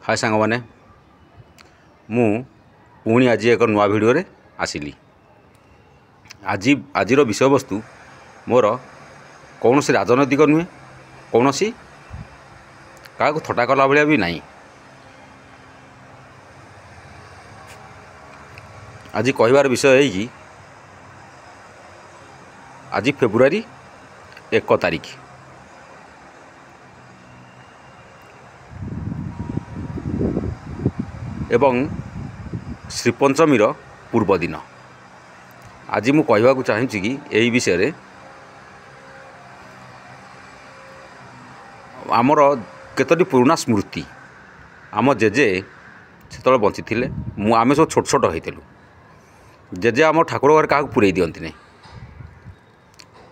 हाय सांग मैंने मु पुणी आज एक नुआ भिडियो रे आसिली। आजिर विषय वस्तु मोर कौन सी राजनैतिक नुहे, कौन सी क्या थटा कला भाया भी नहीं। आज कहबार विषय है कि आज फेब्रुआरी 1 तारिख एवं श्रीपंचमीर पूर्व दिन। आज मु कहवाक चाहूँ कि यही विषय रे आमर केतोटी पुराना स्मृति आम जेजे से बंची थे आम सब छोट छोट होइतेलु। जेजे आम ठाकुर घर क्या पुरई दियंती नहीं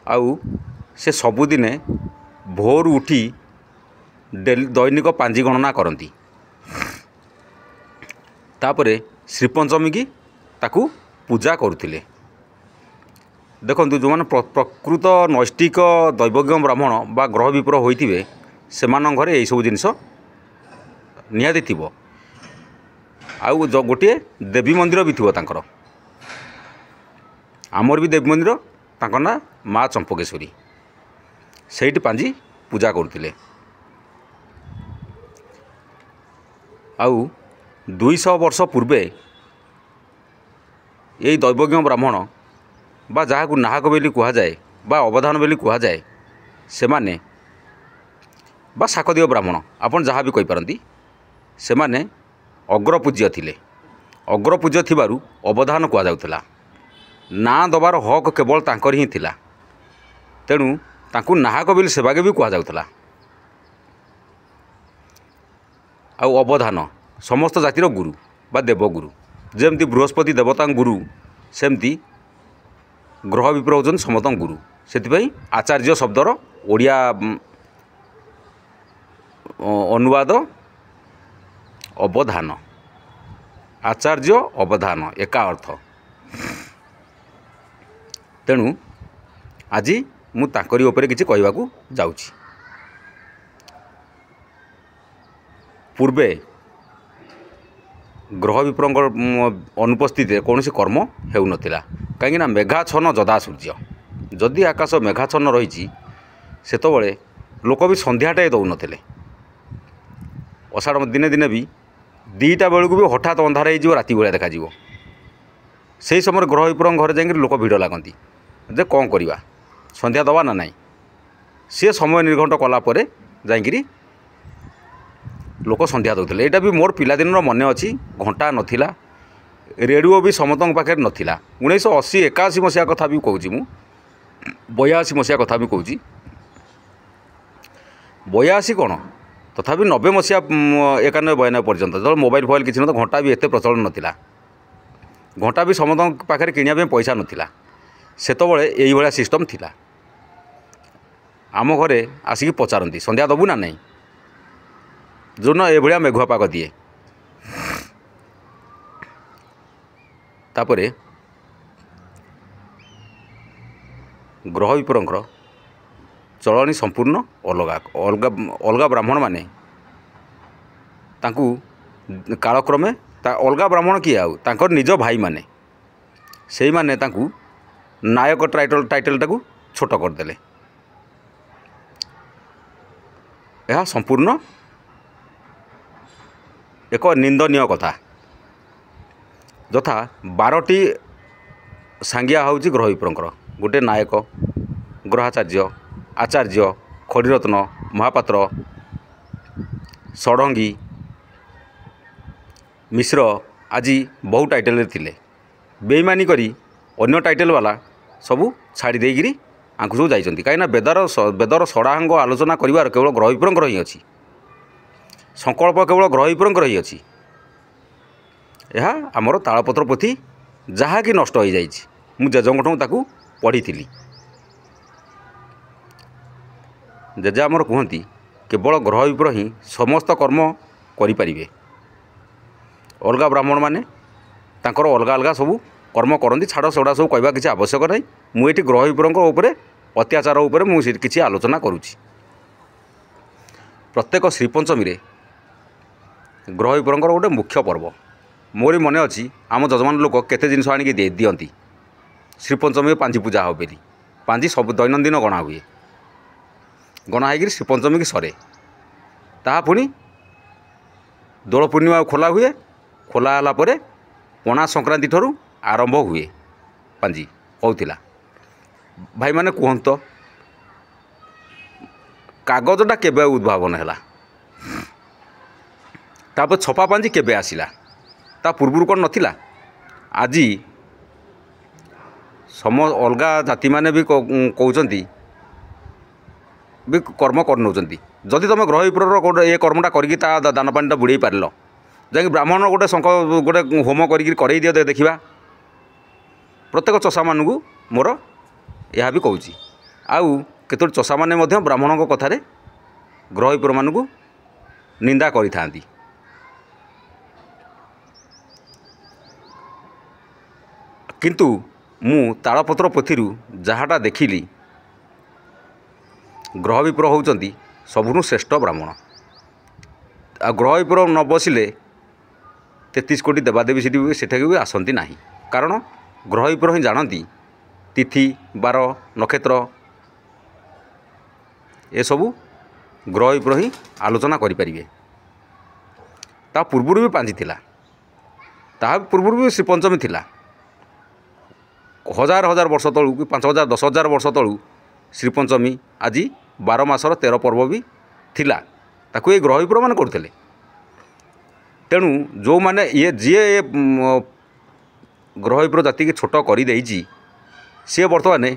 आउ से सबुदिने भोर उठी दैनिक पांजी गणना करती। तापरे श्रीपंचमी की ताकू पूजा करुले। देखु जो मैंने प्रकृत नैष्टिक दैवज्ञ ब्राह्मण बा ग्रह विप्र होइथिबे सेमान घरे यही सब जिनस निहाती थिबो। आउ गोटे देवी मंदिर भी थिबो तांकर। आमर भी देवी मंदिर तांकर ना माँ चंपकेश्वरी सेठी पांजी पूजा करुले। आउ 200 वर्ष पूर्वे यही दैवज्ञ ब्राह्मण बा जहाँ को नाहक बेली कह जाए बा अवधान बेली कह जाए से माने बा शाकदीय ब्राह्मण आपन जहाँ भी कहींपारती से माने अग्रपूज्य थिले। अग्रपूज्य थिबारु अवधान कह जाउथला। ना दबार हक केवल तांकर ही थिला। तेणु तांकु नाहक बेली सेवागे भी कह जाउथला। आउ अवधान समस्त जातिर गुरु बा देवगुरु जमती बृहस्पति देवता गुरु सेमती ग्रह विप्र होचन समस्त गुरु। से आचार्य शब्दर ओडिया अनुवाद अवधान। आचार्य अवधान एका अर्थ। तेणु आज मु तांकरी उपरे किछि कहबाकू जाउछि। पूर्वे ग्रह विप्रंग अनुपस्थित कौन कर्म हेउनथिला। कहीं मेघाच्छन्न जदा सूर्य जदि आकाश मेघाच्छन्न रही सेतबले लोक भी संध्याटे दौन। अषाढ़ दिने दिने भी 2टा बेलू भी हठात अंधार हो राति भाया देखा से समय ग्रह विप्रंग घरे जाकर लोक भिड़ लगती जे कौन करवा संध्या दवा ना नाई। सी समय निर्घंट कलापर जाकि लोक संध्या दौले। यहाँ भी मोर पिलादिन मन अच्छी घंटा नथिला, रेडियो भी समस्त पाखे नथिला। 1980 81 मसीहा कथा भी कहूँ मु 82 मसीहा कथा भी कहूँ 82 कौन तथा 90 मसीहा 91 92 पर्यंत जो मोबाइल फोबाइल किसी न घंटा भी एत प्रचलन नथिला। घंटा भी समस्त पाखे किनिया पैसा नथिला। सेतबले यही भाया सिस्टम थिला। आम घरे आसिक पचारती संध्या दबू ना नहीं जो न ए भाया मेघुआ पाग दिए। तापरे ग्रह विप्रंकर चलनी संपूर्ण अलग अलग अलग ब्राह्मण माने तांकू कालक्रमे अलग ब्राह्मण किए आउ तांकर निज भाई माने सेई माने तांकू नायक टाइटल टाकू छोट करदेले। यह संपूर्ण एक निंदनीय कथा। यथा 12टी सांगिया हूँ ग्रह विप्रंकर गोटे नायक ग्रहाचार्य आचार्य खड़ीरत्न महापात्र षडंगी मिश्र आज बहु टाइटल थिले। बेईमानी करी अन्य टाइटल वाला सबू छाड़ी देकिरी आंकु सब जाइछंती। कहीं बेदर षडांग आलोचना करिवार केवल ग्रह विप्रंकर ही अच्छी। संकल्प केवल ग्रह विप्रंकर ही अच्छी। यह आमर तालपत्र पोथी जहाँ कि नष्ट हो जाइए मु जेजंगठू ताकू पढ़ी थी। जेजे आमर कहती केवल ग्रह विप्र ही समस्त कर्म करें। अलग ब्राह्मण माने तांकर अलग अलग सबू कर्म करती छाड़ सेगुड़ा सब कहवा किसी आवश्यक नहीं। मुझे ग्रह विप्र अत्याचार उपरे मुझे किसी आलोचना करुँच। प्रत्येक श्रीपंचमी ग्रह विप्रंकर गोटे मुख्य पर्व। मोर मन अच्छी आम जजमान लोक केते जिनिस आनिक दियंती। श्रीपंचमी पांजी पूजा हो बेली पांजी सब दैनंदिन गणा हुए, गणा होकर श्रीपंचमी की सरे ता पुणी दोल पूर्णिमा खोला हुए, खोला होला परे पणा संक्रांति ठरू आरंभ हुए पांजी होउतिला। भाई माने कहंत कागजटा केबे उद्भावन हैला, तापर छपा पांजी केबे आसिला, ता पूर्वरु कोन नथिला। आज सम अलगा जाति माने भी कहउचंती भी कर्म कर नौचंती। जदि तुम ग्रह विप्र गोटे ये कर्मटा करके दान पानीटा बुड़े पार जाकि ब्राह्मण गोटे शंख गोटे होम कर दियो देखा। प्रत्येक चषा मानू मोर यह भी कहूँ आउ केतोटी चषा माने मध्य ब्राह्मण कथार ग्रह विप्र मानू निंदा करि थांती। किंतु मु तालपत्र पोथी जहाँटा देखिली ग्रह विप्र होउचंती सबुनु श्रेष्ठ ब्राह्मण। आ ग्रह विप्र न बसिले 33 कोटी देवादेवी सेठी भी आसती ना, कारण ग्रह विप्र ही जानती तिथि बार नक्षत्र ये सबू ग्रह विप्र ही आलोचना करें। ता पूर्व भी पांजी थिला, ता पूर्व भी श्रीपंचमी थिला। हजार हजार वर्ष तलू कि 5000 10,000 वर्ष तलू श्रीपंचमी आज 12 मासर 13 पर्व भी थिला, ताकू ये ग्रह विप्र मान करथिले। तेणु जो माने ये जीए ग्रह विप्र जाति की छोट कर देइछि सी बर्तमान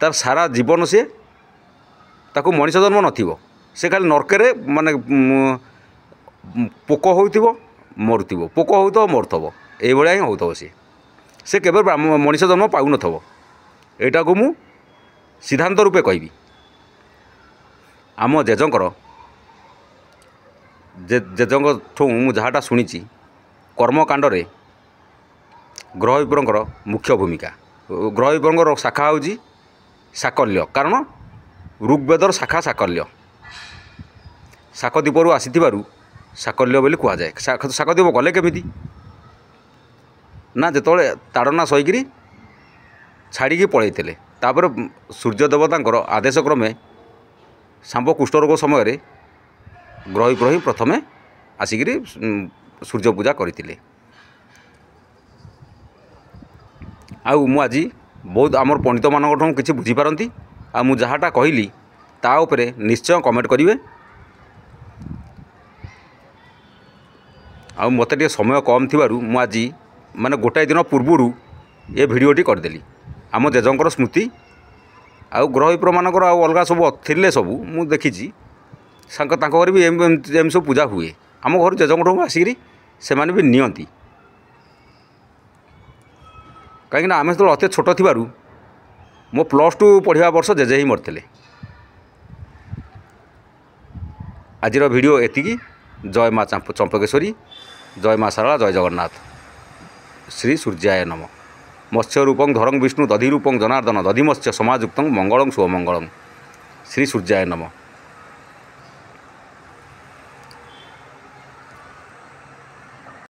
तार सारा जीवन सी ताकू मनीष जन्म नथिबो, से खाली नरके माने पोक होइथिबो मरुथिबो, पोक होइथबो मरुथबो, एई भलिया ही होइथबो। से केवल मनीष जन्म पाउ नथबो। एटा को मु सिद्धांत रूपे कहबी। आम जेजंकर जेजंग ठू मु जहाँटा शुणी कर्मकांड रे ग्रह विप्रंकर मुख्य भूमिका। ग्रह विप्रंकर शाखा हूँ साकल्य, कारण ऋग्वेदर शाखा साकल्य। शाकद्वीपरू आसीथिबारु साकल्य बोली कह जाए। शाकद्वीप गले केमिति ना जेतोले ताड़ना सहीकि छाड़ी पलैते तापर सूर्य देवता आदेश क्रमे सांब कुष्ठरोग समय ग्रह विप्र ही प्रथमे आसिक सूर्य पूजा करते। आउ मु आज बहुत आमर पंडित मान कि बुझीपारती आ मु जहाँटा कहली ता उपरे निश्चय कमेंट करेंगे। आ मत समय कम थी मु आज माने गोटाए दिन पूर्वर ये भिडटी करदेली। आम जेजंकर स्मृति आउ ग्रह विप्र मानकर आउ अलगा सब थिले सबू मु देखी घर भी एम सब पूजा हुए। आम घर जेजंठ आसिक से भी नियंती कहीं आम जो अति छोट थी मो +2 पढ़ा वर्ष जेजे ही मरते। आज वीडियो एतिकी। जय माँ चंपकेश्वरी, जय माँ सारला, जय जगन्नाथ। श्री सूर्याय नम। मत्स्य रूपं धरं विष्णु दधि रूपं जनार्दन दधि मत्स्य समाजुक्तं मंगलं शुभमंगलं। श्री सूर्याय नम।